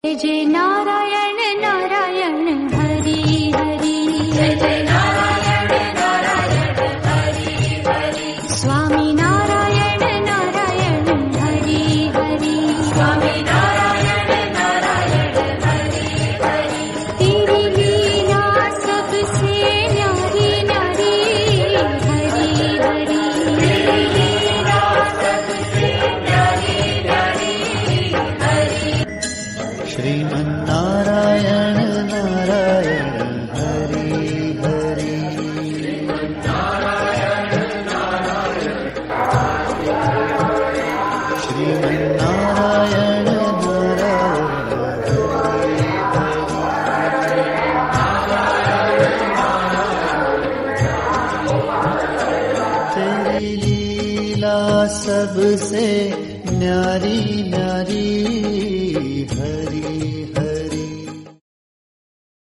जय नारायण नारायण हरि हरि, जय नारायण नारायण हरि हरि, स्वामी नारायण नारायण हरि हरि, स्वामी नारायण नारायण हरि हरि। तेरी लीला सबसे न्यारी न्यारी हरि हरि, तेरी लीला सबसे न्यारी न्यारी हरि। श्रीमन्नारायण नारायण हरि हरि, श्रीमन्नारायण नारायण तेरी लीला सबसे न्यारी